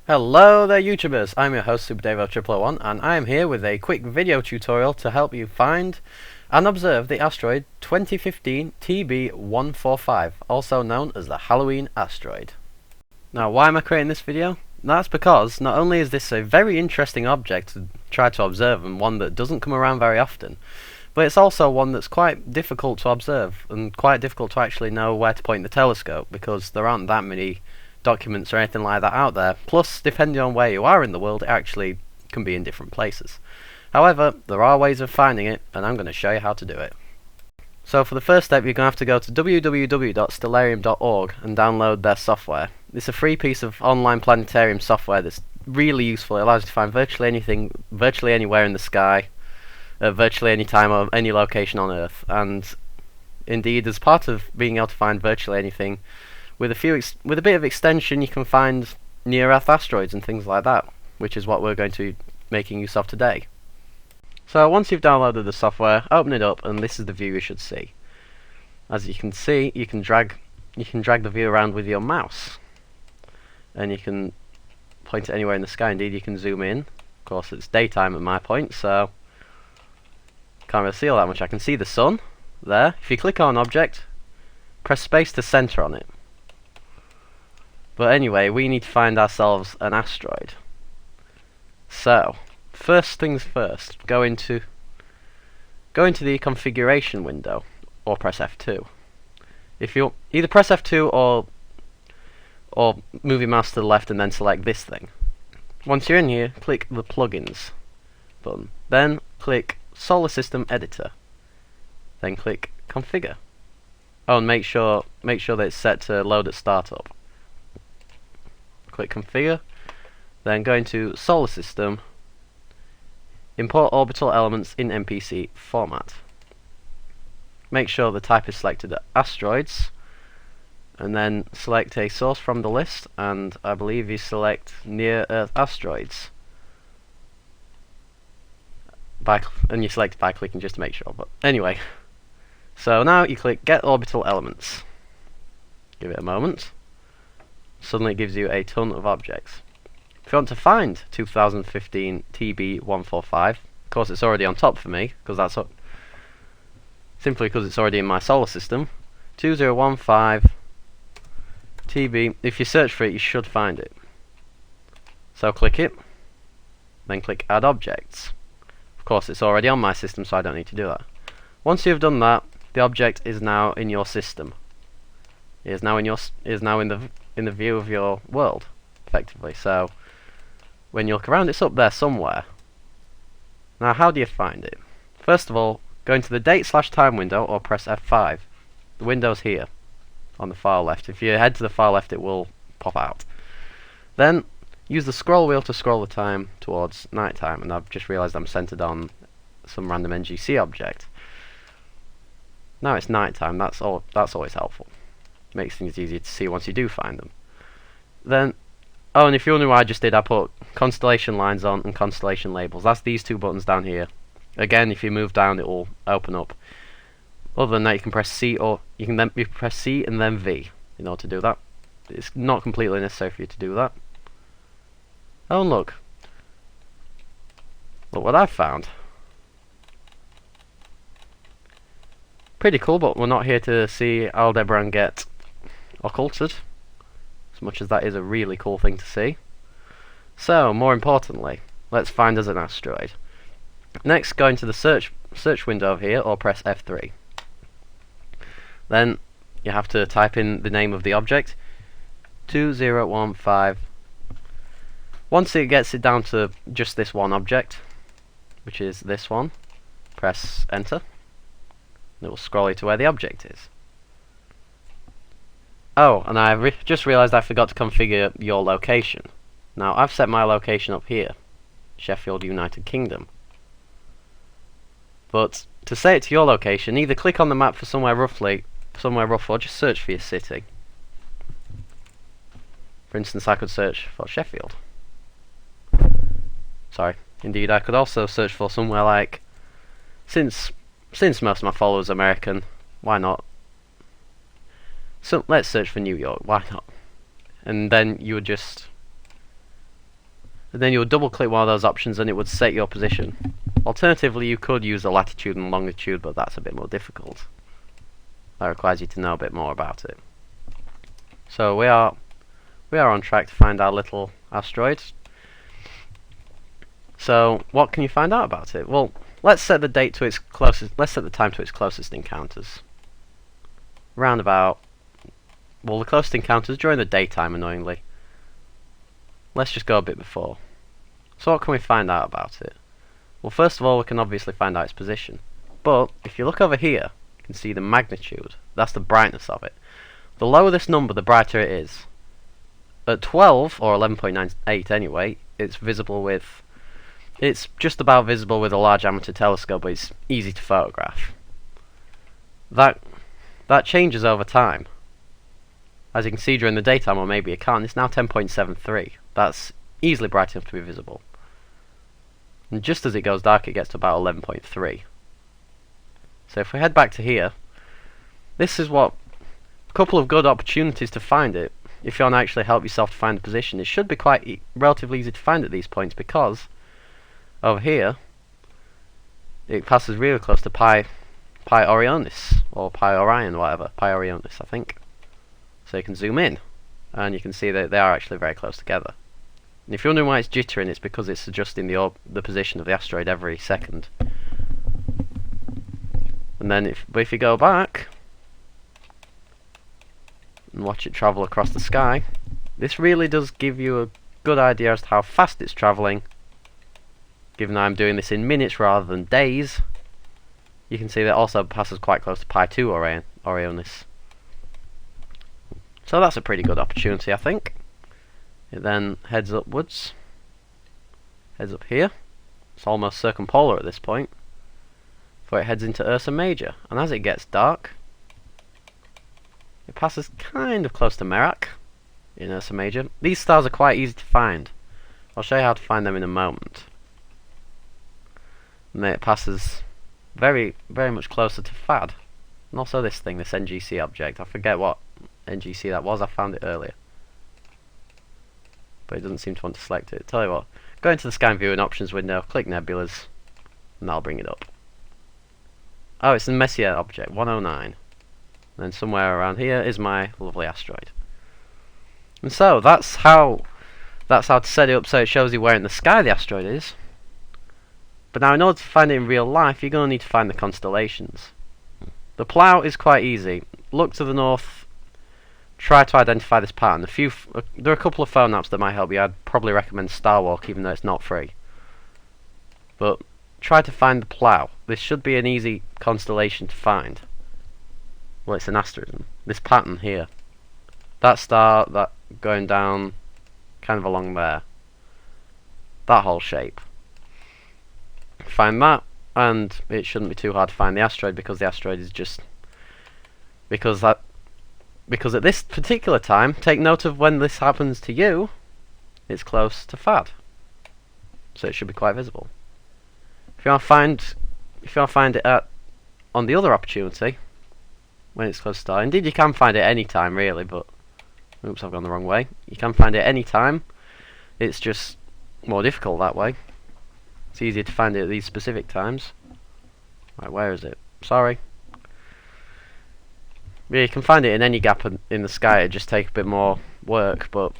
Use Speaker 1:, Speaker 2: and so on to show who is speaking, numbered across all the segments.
Speaker 1: Hello there YouTubers, I'm your host SuperDavo001 and I am here with a quick video tutorial to help you find and observe the asteroid 2015 TB145, also known as the Halloween asteroid. Now why am I creating this video? That's because not only is this a very interesting object to try to observe and one that doesn't come around very often, but it's also one that's quite difficult to observe and quite difficult to actually know where to point the telescope because there aren't that many documents or anything like that out there. Plus, depending on where you are in the world, it actually can be in different places. However, there are ways of finding it, and I'm going to show you how to do it. So for the first step, you're going to have to go to www.stellarium.org and download their software. It's a free piece of online planetarium software that's really useful. It allows you to find virtually anything, virtually anywhere in the sky, virtually any time or any location on Earth. And indeed, as part of being able to find virtually anything, with a bit of extension, you can find near-Earth asteroids and things like that, which is what we're going to be making use of today. So once you've downloaded the software, open it up, and this is the view you should see. As you can see, you can drag the view around with your mouse, and you can point it anywhere in the sky. Indeed, you can zoom in. Of course, it's daytime at my point, so can't really see all that much. I can see the sun there. If you click on an object, press space to center on it. But anyway, we need to find ourselves an asteroid. So, first things first, go into the configuration window, or press F2. If you either press F2 or move your mouse to the left and then select this thing. Once you're in here, click the plugins button. Then click Solar System Editor. Then click Configure. Oh, and make sure that it's set to load at startup. Click Configure, then go into Solar System, import orbital elements in MPC format. Make sure the type is selected at Asteroids, and then select a source from the list, and I believe you select Near Earth Asteroids. And you select by clicking just to make sure, but anyway. So now you click Get Orbital Elements. Give it a moment. Suddenly it gives you a ton of objects. If you want to find 2015 TB145, of course it's already on top for me, because simply because it's already in my solar system. 2015 TB, if you search for it, you should find it. So click it, then click Add Objects. Of course it's already on my system, so I don't need to do that. Once you've done that, the object is now in your system. It is now in the view of your world, effectively. So when you look around, it's up there somewhere. Now, how do you find it? First of all, go into the date/time window or press F5. The window's here on the far left. If you head to the far left, it will pop out. Then use the scroll wheel to scroll the time towards nighttime, and I've just realized I'm centered on some random NGC object. Now it's nighttime. That's always helpful. Makes things easier to see once you do find them. Then, oh, and if you're wondering what I just did, I put constellation lines on and constellation labels. That's these two buttons down here. Again, if you move down, it will open up. Other than that, you can press C, or you can press C and then V in order to do that. It's not completely necessary for you to do that. Oh, and look what I've found. Pretty cool, but we're not here to see Aldebaran get occulted, as much as that is a really cool thing to see. So, more importantly, let's find us an asteroid. Next, go into the search window here, or press F3. Then, you have to type in the name of the object, 2015. Once it gets it down to just this one object, which is this one, press Enter. It will scroll you to where the object is. Oh, and I just realized I forgot to configure your location. Now, I've set my location up here, Sheffield, United Kingdom. But to set it to your location, either click on the map for somewhere rough, or just search for your city. For instance, I could search for Sheffield. Sorry, indeed, I could also search for somewhere like, since most of my followers are American, why not? So let's search for New York, why not? And then you would just and then you would double click one of those options and it would set your position. Alternatively, you could use the latitude and longitude, but that's a bit more difficult. That requires you to know a bit more about it. So we are on track to find our little asteroid. So what can you find out about it? Well, let's set the date to its closest. Let's set the time to its closest encounters. Round about. Well, the closest encounters during the daytime, annoyingly. Let's just go a bit before. So what can we find out about it? Well, first of all, we can obviously find out its position. But if you look over here, you can see the magnitude. That's the brightness of it. The lower this number, the brighter it is. At 12, or 11.98 anyway, it's visible with... It's just about visible with a large amateur telescope, but it's easy to photograph. That changes over time. As you can see during the daytime, or maybe you can't, it's now 10.73. That's easily bright enough to be visible. And just as it goes dark, it gets to about 11.3. So if we head back to here, this is what... a couple of good opportunities to find it. If you want to actually help yourself to find the position, it should be quite relatively easy to find at these points, because over here it passes really close to Pi Orionis, or Pi Orion, whatever. Pi Orionis, I think. So you can zoom in, and you can see that they are actually very close together. And if you're wondering why it's jittering, it's because it's adjusting the position of the asteroid every second. And then if you go back and watch it travel across the sky, this really does give you a good idea as to how fast it's travelling. Given that I'm doing this in minutes rather than days, you can see that it also passes quite close to Pi 2 Orionis. So that's a pretty good opportunity, I think. It then heads upwards, heads up here. It's almost circumpolar at this point, before it heads into Ursa Major. And as it gets dark, it passes kind of close to Merak in Ursa Major. These stars are quite easy to find. I'll show you how to find them in a moment. And then it passes very, very much closer to FAD. And also this thing, this NGC object. I forget what NGC that was, I found it earlier. But it doesn't seem to want to select it. Tell you what, go into the Sky View and Options window, click Nebulas, and that'll bring it up. Oh, it's a Messier object, 109. And then somewhere around here is my lovely asteroid. And so, that's how to set it up so it shows you where in the sky the asteroid is. But now in order to find it in real life, you're going to need to find the constellations. The plough is quite easy. Look to the north, try to identify this pattern. There are a couple of phone apps that might help you. I'd probably recommend Starwalk, even though it's not free. But try to find the plough. This should be an easy constellation to find. Well, it's an asterism. This pattern here. That star, that going down kind of along there. That whole shape. Find that, and it shouldn't be too hard to find the asteroid, because the asteroid is just... Because at this particular time, take note of when this happens to you, it's close to FAD. So it should be quite visible. If you want to find it on the other opportunity, when it's close to star, indeed you can find it any time really, but oops, I've gone the wrong way. You can find it any time. It's just more difficult that way. It's easier to find it at these specific times. Right, where is it? Sorry. Yeah, you can find it in any gap in the sky. It just takes a bit more work, but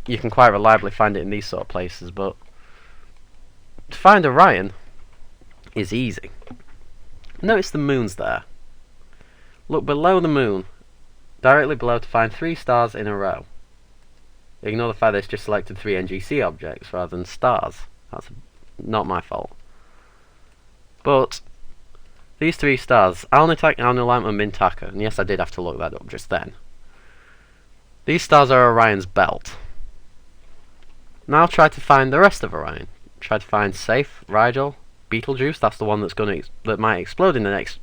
Speaker 1: you can quite reliably find it in these sort of places. But to find Orion is easy. Notice the moon's there. Look below the moon, directly below, to find 3 stars in a row. Ignore the fact that it's just selected 3 NGC objects rather than stars. That's not my fault. But these 3 stars, Alnitak, Alnilam and Mintaka, and yes, I did have to look that up just then. These stars are Orion's belt. Now try to find the rest of Orion. Try to find Safe, Rigel, Betelgeuse, that's the one that might explode in the next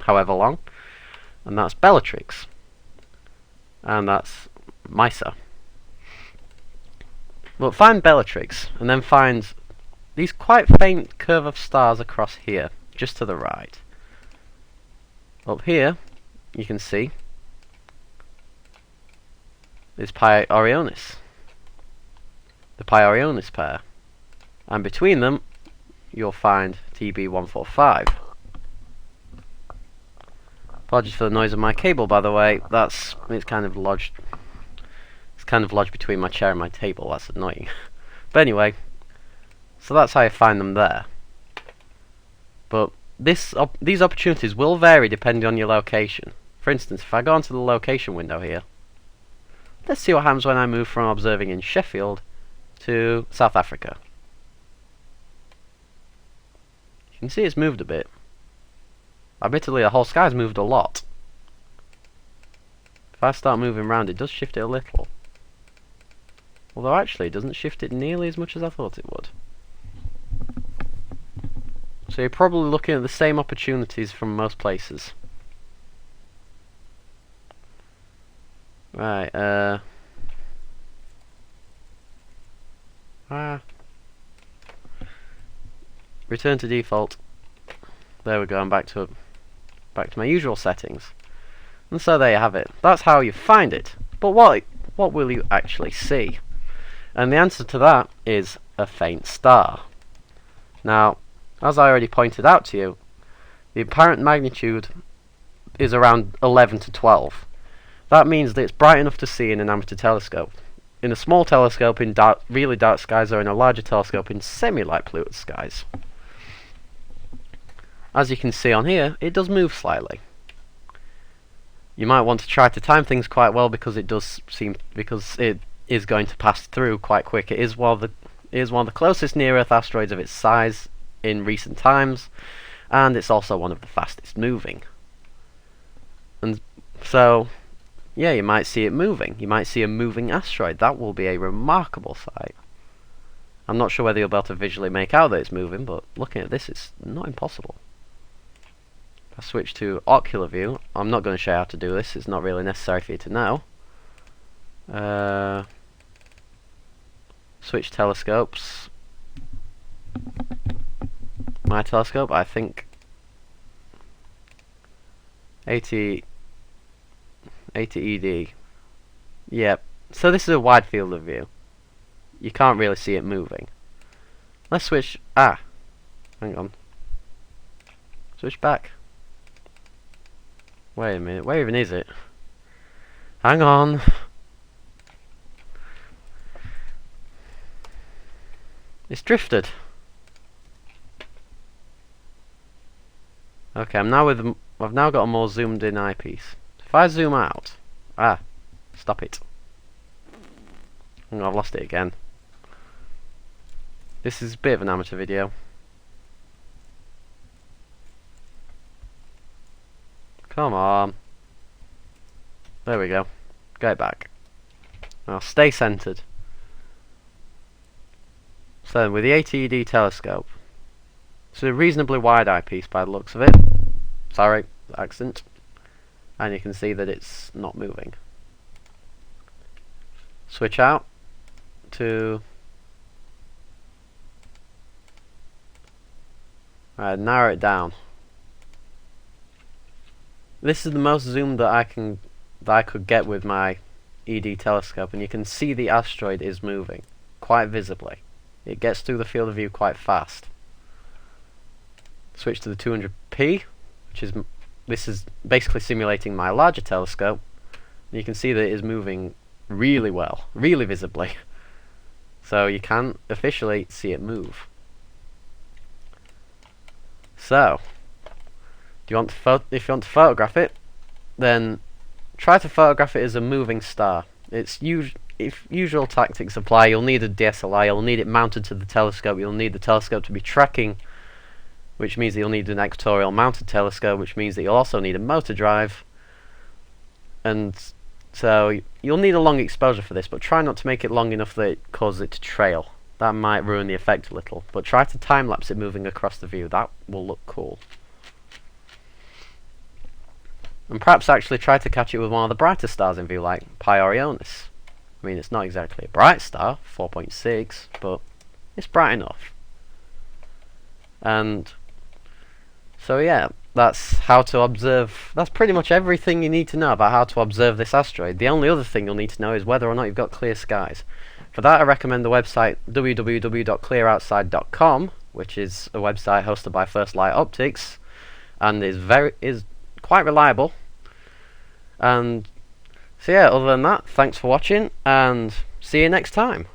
Speaker 1: however long, and that's Bellatrix, and that's Mysa. But find Bellatrix, and then find these quite faint curve of stars across here, just to the right. Up here, you can see is Pi Orionis. the Orionis pair. And between them, you'll find TB145. Apologies for the noise of my cable, by the way. It's kind of lodged between my chair and my table. That's annoying. But anyway, so that's how you find them there. But these opportunities will vary depending on your location. For instance, if I go onto the location window here, let's see what happens when I move from observing in Sheffield to South Africa. You can see it's moved a bit. Admittedly, the whole sky's moved a lot. If I start moving around, it does shift it a little. Although actually, it doesn't shift it nearly as much as I thought it would. So you're probably looking at the same opportunities from most places. Right, return to default. There we go, I'm back to my usual settings. And so there you have it. That's how you find it. But what will you actually see? And the answer to that is a faint star. Now, as I already pointed out to you, the apparent magnitude is around 11 to 12. That means that it's bright enough to see in an amateur telescope. In a small telescope in really dark skies, or in a larger telescope in semi-light polluted skies. As you can see on here, it does move slightly. You might want to try to time things quite well because it is going to pass through quite quick. It is one of the closest near-Earth asteroids of its size in recent times, and it's also one of the fastest moving. And so, yeah, you might see it moving. You might see a moving asteroid. That will be a remarkable sight. I'm not sure whether you'll be able to visually make out that it's moving, but looking at this, it's not impossible. If I switch to ocular view, I'm not going to show you how to do this. It's not really necessary for you to know. Switch telescopes. My telescope, I think 80 ED. Yep. So this is a wide field of view. You can't really see it moving. Let's switch. Hang on. Switch back. Wait a minute. Where even is it? Hang on. It's drifted. Okay, I've now got a more zoomed in eyepiece. If I zoom out, stop it. I've lost it again. This is a bit of an amateur video. Come on. There we go. Go back. Now stay centered. So then with the 80 ED telescope, it's a reasonably wide eyepiece by the looks of it. Sorry, accent. And you can see that it's not moving. Switch out to narrow it down. This is the most zoom that I could get with my ED telescope, and you can see the asteroid is moving quite visibly. It gets through the field of view quite fast. Switch to the 200p, this is basically simulating my larger telescope. You can see that it is moving really well, really visibly. So you can officially see it move. So, if you want to photograph it, then try to photograph it as a moving star. If usual tactics apply, you'll need a DSLR, you'll need it mounted to the telescope, you'll need the telescope to be tracking, which means that you'll need an equatorial mounted telescope, which means that you'll also need a motor drive. And so you'll need a long exposure for this, but try not to make it long enough that it causes it to trail. That might ruin the effect a little, but try to time-lapse it moving across the view. That will look cool. And perhaps actually try to catch it with one of the brighter stars in view, like Pi Orionis. I mean, it's not exactly a bright star, 4.6, but it's bright enough. And so yeah, that's how to observe. That's pretty much everything you need to know about how to observe this asteroid. The only other thing you'll need to know is whether or not you've got clear skies. For that, I recommend the website www.clearoutside.com, which is a website hosted by First Light Optics, and is quite reliable. And so yeah, other than that, thanks for watching, and see you next time.